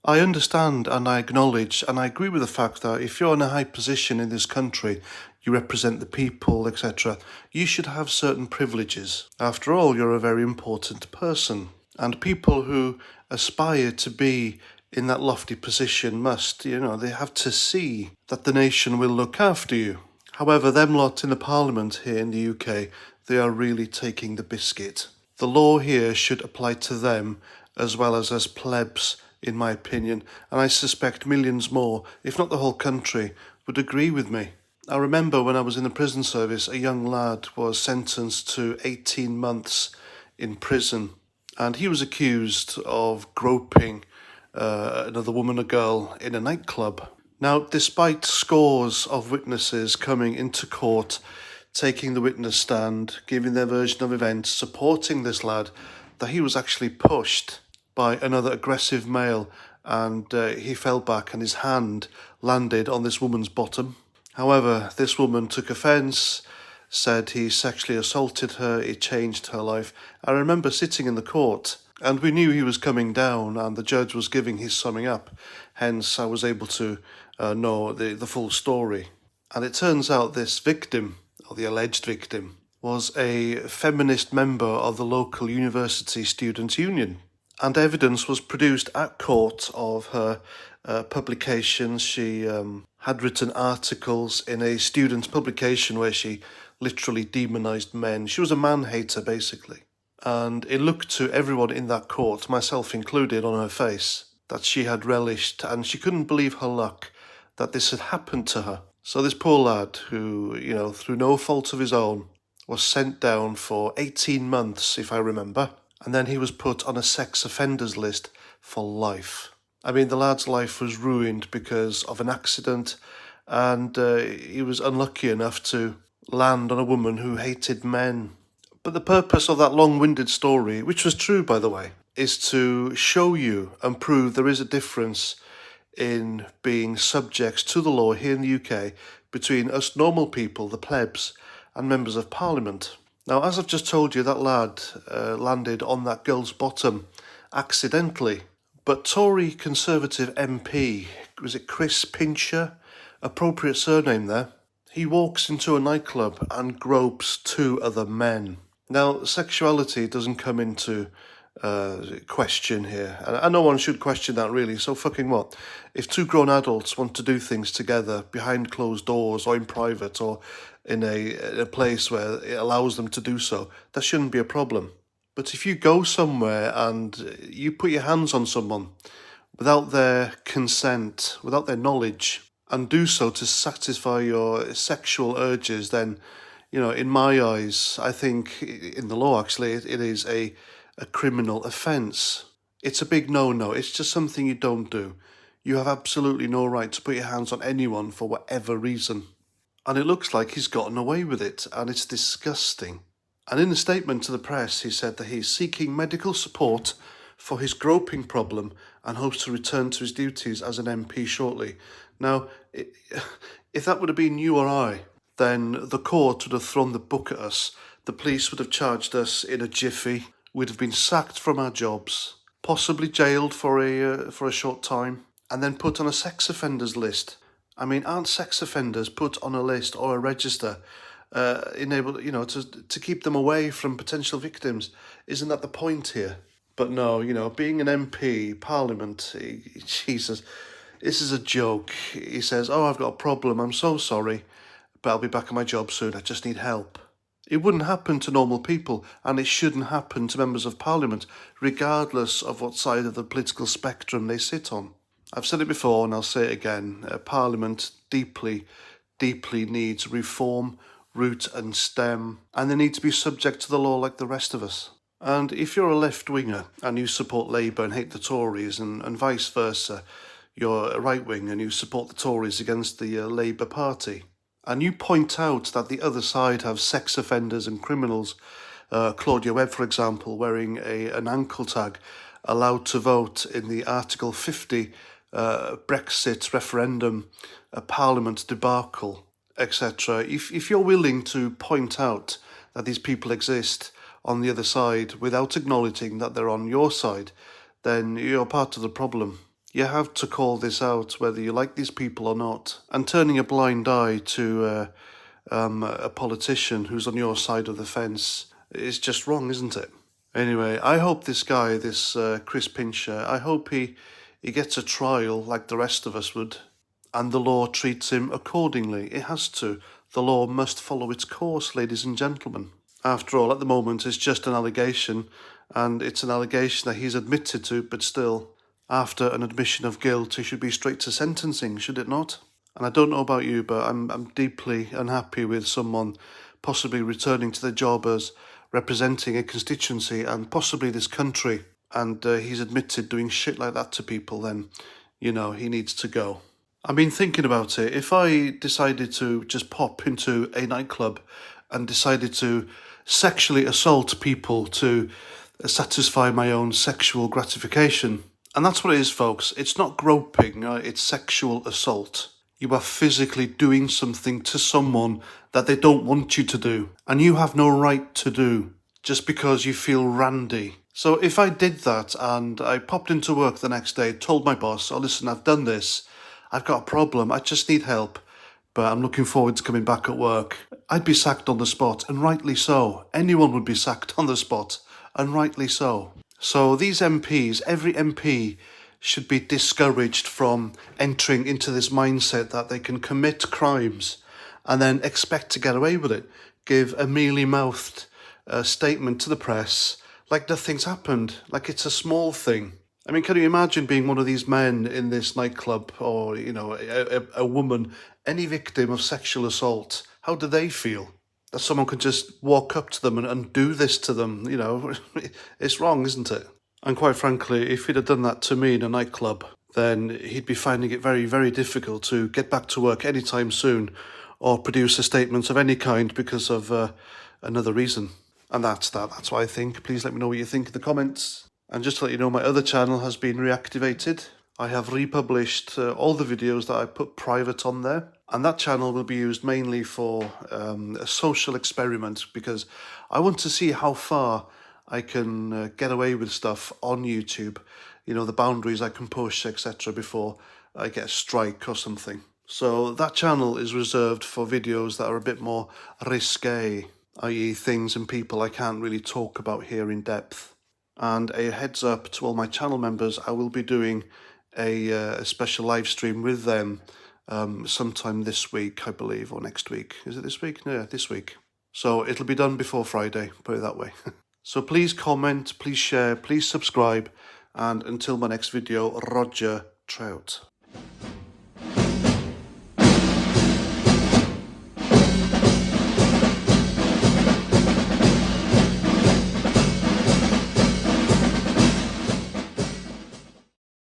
I understand and I acknowledge and I agree with the fact that if you're in a high position in this country, you represent the people, etc., you should have certain privileges. After all, you're a very important person. And people who aspire to be in that lofty position must, they have to see that the nation will look after you. However, them lot in the Parliament here in the UK, they are really taking the biscuit. The law here should apply to them as well as us plebs, in my opinion, and I suspect millions more, if not the whole country, would agree with me. I remember when I was in the prison service, a young lad was sentenced to 18 months in prison, and he was accused of groping another woman, a girl, in a nightclub. Now, despite scores of witnesses coming into court, taking the witness stand, giving their version of events, supporting this lad, that he was actually pushed by another aggressive male, and he fell back and his hand landed on this woman's bottom. However, this woman took offence, said he sexually assaulted her, he changed her life. I remember sitting in the court and we knew he was coming down and the judge was giving his summing up. Hence, I was able to know the full story. And it turns out this victim, or the alleged victim, was a feminist member of the local university students' union. And evidence was produced at court of her publications. She had written articles in a student's publication where she literally demonized men. She was a man-hater, basically. And it looked to everyone in that court, myself included, on her face, that she had relished, and she couldn't believe her luck that this had happened to her. So this poor lad, who, through no fault of his own, was sent down for 18 months, if I remember, and then he was put on a sex offenders list for life. I mean, the lad's life was ruined because of an accident, and he was unlucky enough to land on a woman who hated men. But the purpose of that long-winded story, which was true, by the way, is to show you and prove there is a difference in being subject to the law here in the UK between us normal people, the plebs, and members of Parliament. Now, as I've just told you, that lad landed on that girl's bottom accidentally. But Tory Conservative MP, was it Chris Pincher? Appropriate surname there. He walks into a nightclub and gropes two other men. Now, sexuality doesn't come into question here. And no one should question that, really. So fucking what? If two grown adults want to do things together behind closed doors or in private or in a place where it allows them to do so, that shouldn't be a problem. But if you go somewhere and you put your hands on someone without their consent, without their knowledge, and do so to satisfy your sexual urges, then, in my eyes, I think in the law, actually, it is a criminal offence. It's a big no-no. It's just something you don't do. You have absolutely no right to put your hands on anyone for whatever reason. And it looks like he's gotten away with it, and it's disgusting. And in a statement to the press, he said that he's seeking medical support for his groping problem and hopes to return to his duties as an MP shortly. Now, if that would have been you or I, then the court would have thrown the book at us. The police would have charged us in a jiffy. We'd have been sacked from our jobs, possibly jailed for a short time, and then put on a sex offenders list. I mean, aren't sex offenders put on a list or a register enabled, to keep them away from potential victims? Isn't that the point here? But no, being an MP, Parliament, Jesus, this is a joke. He says, "Oh, I've got a problem, I'm so sorry, but I'll be back on my job soon, I just need help." It wouldn't happen to normal people, and it shouldn't happen to members of Parliament, regardless of what side of the political spectrum they sit on. I've said it before, and I'll say it again. Parliament deeply, deeply needs reform, root and stem, and they need to be subject to the law like the rest of us. And if you're a left-winger and you support Labour and hate the Tories, and vice versa, you're a right-wing and you support the Tories against the Labour Party, and you point out that the other side have sex offenders and criminals, Claudia Webb, for example, wearing an ankle tag, allowed to vote in the Article 50 Brexit referendum, Parliament debacle, etc. If you're willing to point out that these people exist on the other side without acknowledging that they're on your side, then you're part of the problem. You have to call this out whether you like these people or not. And turning a blind eye to a politician who's on your side of the fence is just wrong, isn't it? Anyway, I hope this guy, this Chris Pincher, I hope he gets a trial like the rest of us would, and the law treats him accordingly. It has to. The law must follow its course, ladies and gentlemen. After all, at the moment, it's just an allegation, and it's an allegation that he's admitted to, but still, after an admission of guilt, he should be straight to sentencing, should it not? And I don't know about you, but I'm deeply unhappy with someone possibly returning to their job as representing a constituency and possibly this country, and he's admitted doing shit like that to people, then, you know, he needs to go. I've been thinking about it. If I decided to just pop into a nightclub and decided to sexually assault people to satisfy my own sexual gratification, and that's what it is, folks. It's not groping, it's sexual assault. You are physically doing something to someone that they don't want you to do, and you have no right to do, just because you feel randy. So if I did that and I popped into work the next day, told my boss, oh listen, I've done this, I've got a problem, I just need help, but I'm looking forward to coming back at work, I'd be sacked on the spot, and rightly so. Anyone would be sacked on the spot, and rightly so. So these MPs, every MP should be discouraged from entering into this mindset that they can commit crimes and then expect to get away with it. Give a mealy-mouthed statement to the press like nothing's happened, like it's a small thing. I mean, can you imagine being one of these men in this nightclub, or, you know, a woman, any victim of sexual assault? How do they feel? That someone could just walk up to them and do this to them, you know? It's wrong, isn't it? And quite frankly, if he'd have done that to me in a nightclub, then he'd be finding it very, very difficult to get back to work anytime soon or produce a statement of any kind because of another reason. And that's that. That's what I think. Please let me know what you think in the comments. And just to let you know, my other channel has been reactivated. I have republished all the videos that I put private on there. And that channel will be used mainly for a social experiment, because I want to see how far I can get away with stuff on YouTube. You know, the boundaries I can push, etc. before I get a strike or something. So that channel is reserved for videos that are a bit more risque, i.e. things and people I can't really talk about here in depth. And a heads up to all my channel members, I will be doing a special live stream with them sometime this week, I believe, or next week. Is it this week? No, this week. So it'll be done before Friday, put it that way. So please comment, please share, please subscribe, and until my next video, Roger Trout.